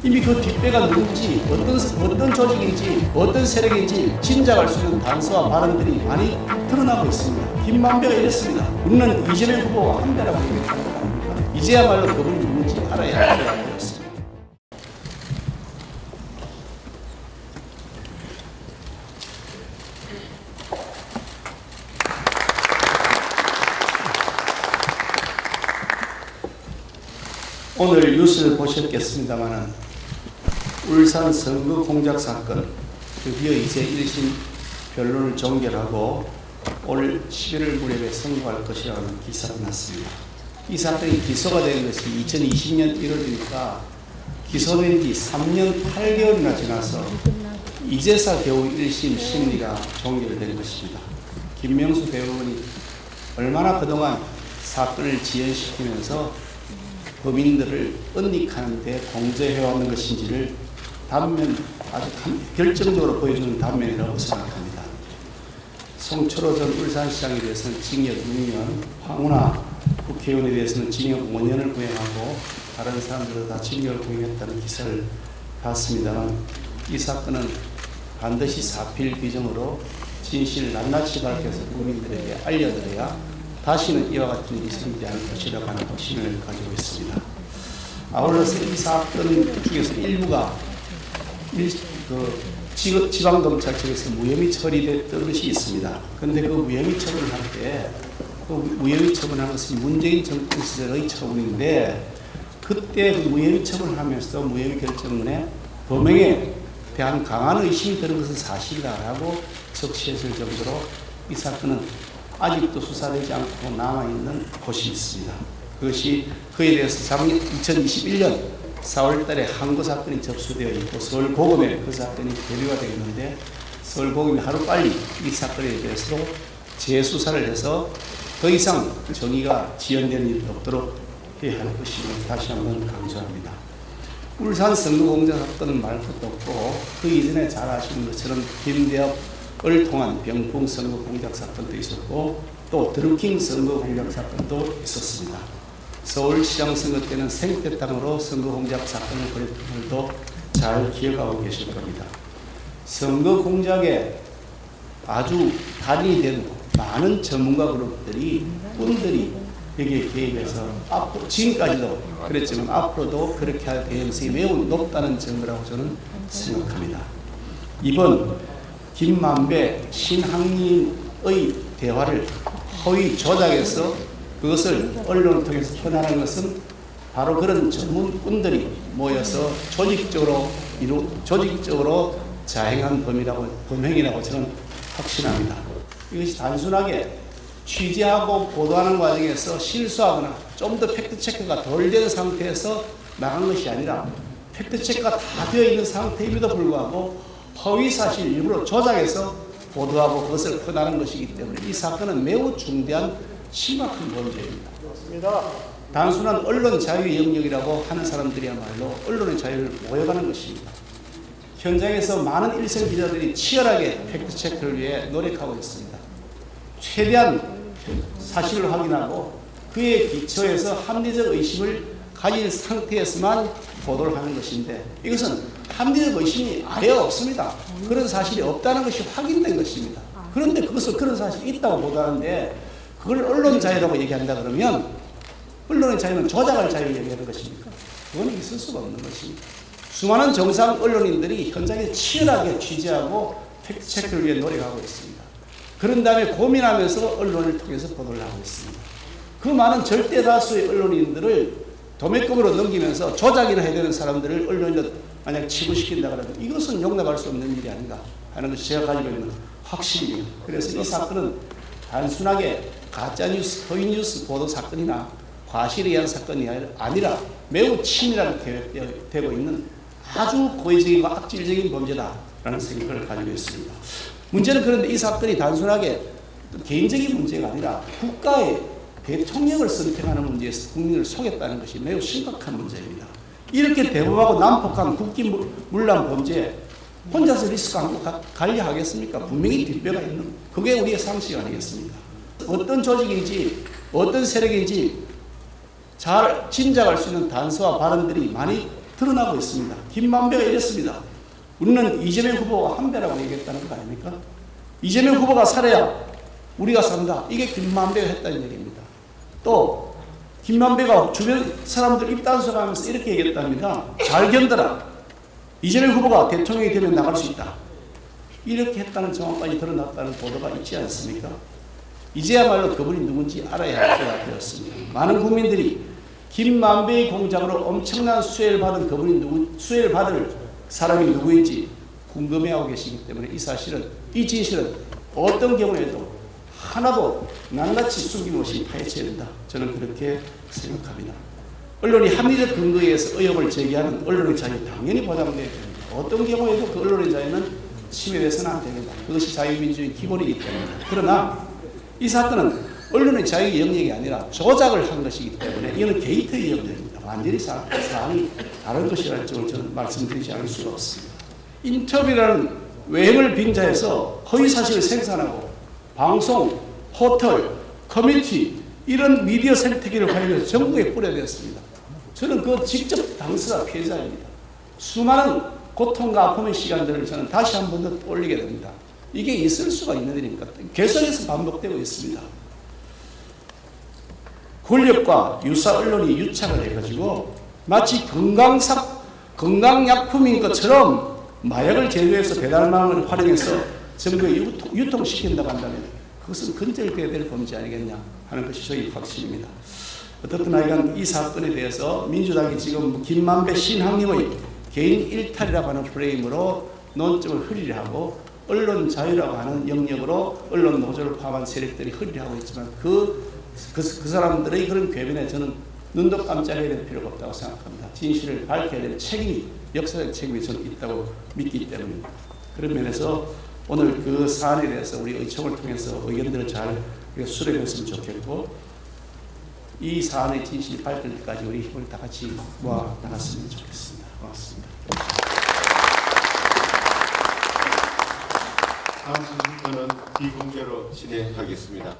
이미 그 뒷배가 누군지, 어떤 조직인지, 어떤 세력인지 짐작할 수 있는 단서와 발언들이 많이 드러나고 있습니다. 김만배가 이랬습니다. 우리는 이재명 후보와 한 배라고 얘기하는 거 아닙니까? 이제야말로 그분이 누군지 알아야 할 때였습니다. 오늘 뉴스를 보셨겠습니다만 울산 선거 공작 사건 드디어 이제 1심 변론을 종결하고 올 11월 무렵에 선고할 것이라는 기사가 났습니다. 이 사건이 기소가 된 것이 2020년 1월이니까 기소된 지 3년 8개월이나 지나서 이제서 겨우 1심 심리가 종결된 것입니다. 김명수 대법원이 얼마나 그동안 사건을 지연시키면서 범인들을 은닉하는 데 공조해왔는 것인지를 단면 아주 결정적으로 보여주는 단면이라고 생각합니다. 송철호 전 울산시장에 대해서는 징역 6년, 황운하 국회의원에 대해서는 징역 5년을 구형하고 다른 사람들도 다 징역을 구형했다는 기사를 봤습니다만 이 사건은 반드시 사필 규정으로 진실을 낱낱이 밝혀서 국민들에게 알려드려야 다시는 이와 같은 일이 생기지 않을 것이라고 하는 확신을 가지고 있습니다. 아울러서 이 사건 중에서 일부가 지방검찰 측에서 무혐의 처리됐던 것이 있습니다. 그런데 그 무혐의 처분을 할 때 그 무혐의 처분한 것이 문재인 정권 시절의 처분인데 그때 그 무혐의 처분을 하면서 무혐의 결정문에 범행에 대한 강한 의심이 드는 것은 사실이다라고 적시했을 정도로 이 사건은 아직도 수사되지 않고 남아있는 곳이 있습니다. 그것이 그에 대해서 작년 2021년 4월 달에 항고 사건이 접수되어 있고 서울고검에 그 사건이 계류가 되어 있는데 서울고검이 하루빨리 이 사건에 대해서 재수사를 해서 더 이상 정의가 지연되는 일이 없도록 해야 할 것임을 다시 한번 강조합니다. 울산 선거공작 사건은 말 것도 없고 그 이전에 잘 아시는 것처럼 김대엽을 통한 병풍 선거 공작 사건도 있었고 또 드루킹 선거 공작 사건도 있었습니다. 서울시장 선거 때는 생태 땅으로 선거 공작 사건을 벌였던 것도 잘 기억하고 계실 겁니다. 선거 공작에 아주 달인이 된 많은 전문가 그룹들이 꾼들이 여기에 개입해서 앞으로 지금까지도 그랬지만 앞으로도 그렇게 할 가능성이 매우 높다는 증거라고 저는 생각합니다. 이번 김만배 신학님의 대화를 허위 조작해서 그것을 언론을 통해서 표현하는 것은 바로 그런 전문꾼들이 모여서 조직적으로 자행한 범행이라고 저는 확신합니다. 이것이 단순하게 취재하고 보도하는 과정에서 실수하거나 좀 더 팩트체크가 덜 된 상태에서 나간 것이 아니라 팩트체크가 다 되어 있는 상태임에도 불구하고 허위사실 일부러 조작해서 보도하고 그것을 표현하는 것이기 때문에 이 사건은 매우 중대한 심각한 범죄입니다. 단순한 언론 자유의 영역이라고 하는 사람들이야말로 언론의 자유를 모욕하는 것입니다. 현장에서 많은 일선 기자들이 치열하게 팩트체크를 위해 노력하고 있습니다. 최대한 사실을 확인하고 그에 기초해서 합리적 의심을 가진 상태에서만 보도를 하는 것인데 이것은 합리적 의심이 아예 없습니다. 그런 사실이 없다는 것이 확인된 것입니다. 그런데 그런 사실이 있다고 보도하는데 그걸 언론 자유라고 얘기한다 그러면 언론의 자유는 조작할 자유를 얘기하는 것입니까? 그건 있을 수가 없는 것입니다. 수많은 정상 언론인들이 현장에 치열하게 취재하고 팩트체크를 위해 노력하고 있습니다. 그런 다음에 고민하면서 언론을 통해서 보도를 하고 있습니다. 그 많은 절대 다수의 언론인들을 도매금으로 넘기면서 조작이나 해야 되는 사람들을 언론인으로 만약 치부시킨다 그러면 이것은 용납할 수 없는 일이 아닌가 하는 것이 제가 가지고 있는 확신입니다. 그래서 이 사건은 단순하게 가짜뉴스, 허위뉴스 보도 사건이나 과실에 의한 사건이 아니라 매우 치밀하게 계획되고 있는 아주 고의적이고 악질적인 범죄다라는 생각을 가지고 있습니다. 문제는 그런데 이 사건이 단순하게 개인적인 문제가 아니라 국가의 대통령을 선택하는 문제에서 국민을 속였다는 것이 매우 심각한 문제입니다. 이렇게 대범하고 난폭한 국기문란 범죄에 혼자서 리스크 안고 관리하겠습니까? 분명히 뒷배가 있는 그게 우리의 상식 아니겠습니까? 어떤 조직인지 어떤 세력인지 잘 짐작할 수 있는 단서와 발언들이 많이 드러나고 있습니다. 김만배가 이랬습니다. 우리는 이재명 후보가 한 배라고 얘기했다는 거 아닙니까? 이재명 후보가 살아야 우리가 산다. 이게 김만배가 했다는 얘기입니다. 또 김만배가 주변 사람들 입단속하면서 이렇게 얘기했답니다. 잘 견뎌라. 이재명 후보가 대통령이 되면 나갈 수 있다. 이렇게 했다는 정황까지 드러났다는 보도가 있지 않습니까? 이제야말로 그분이 누군지 알아야 할 때가 되었습니다. 많은 국민들이 김만배의 공작으로 엄청난 수혜를 받은 그분이 수혜를 받을 사람이 누구인지 궁금해하고 계시기 때문에 이 진실은 어떤 경우에도 하나도 낱낱이 숨김없이 파헤쳐야 된다. 저는 그렇게 생각합니다. 언론이 합리적 근거에 의해서 의혹을 제기하는 언론의 자유 당연히 보장돼야 됩니다. 어떤 경우에도 그 언론의 자유는 침해돼서는 안 됩니다. 그것이 자유민주주의 기본이기 때문에. 그러나 이 사건은 언론의 자유의 영역이 아니라 조작을 한 것이기 때문에 이거는 게이트의 영역입니다. 완전히 사안이 다른 것이라는 점을 저는 말씀드리지 않을 수가 없습니다. 인터뷰라는 외형을 빙자해서 허위사실을 생산하고 방송, 호텔, 커뮤니티 이런 미디어 생태계를 활용해서 전국에 뿌려냈습니다. 저는 그 직접 당사자 피해자입니다. 수많은 고통과 아픔의 시간들을 저는 다시 한 번 더 떠올리게 됩니다. 이게 있을 수가 있는 일입니까? 계속해서 반복되고 있습니다. 권력과 유사 언론이 유착을 해가지고 마치 건강약품인 것처럼 마약을 제조해서 배달망을 활용해서 전국에 유통시킨다고 한다면 그것은 근절돼야 될 범죄 아니겠냐 하는 것이 저희 확신입니다. 어떻든 하여간 이 사건에 대해서 민주당이 지금 김만배 신학님의 개인 일탈이라고 하는 프레임으로 논점을 흐리려 하고 언론 자유라고 하는 영역으로 언론 노조를 포함한 세력들이 흐리려 하고 있지만 그 사람들의 그런 궤변에 저는 눈도 깜짝해야 될 필요가 없다고 생각합니다. 진실을 밝혀야 될 책임이 역사적 책임이 저는 있다고 믿기 때문입니다. 그런 면에서 오늘 그 사안에 대해서 우리 의총을 통해서 의견들을 잘 수렴했으면 좋겠고 이 사안의 진실이 밝힐 때까지 우리 힘을 다 같이 모아 나갔으면 좋겠습니다. 고맙습니다. 다음 순서는 비공개로 진행하겠습니다.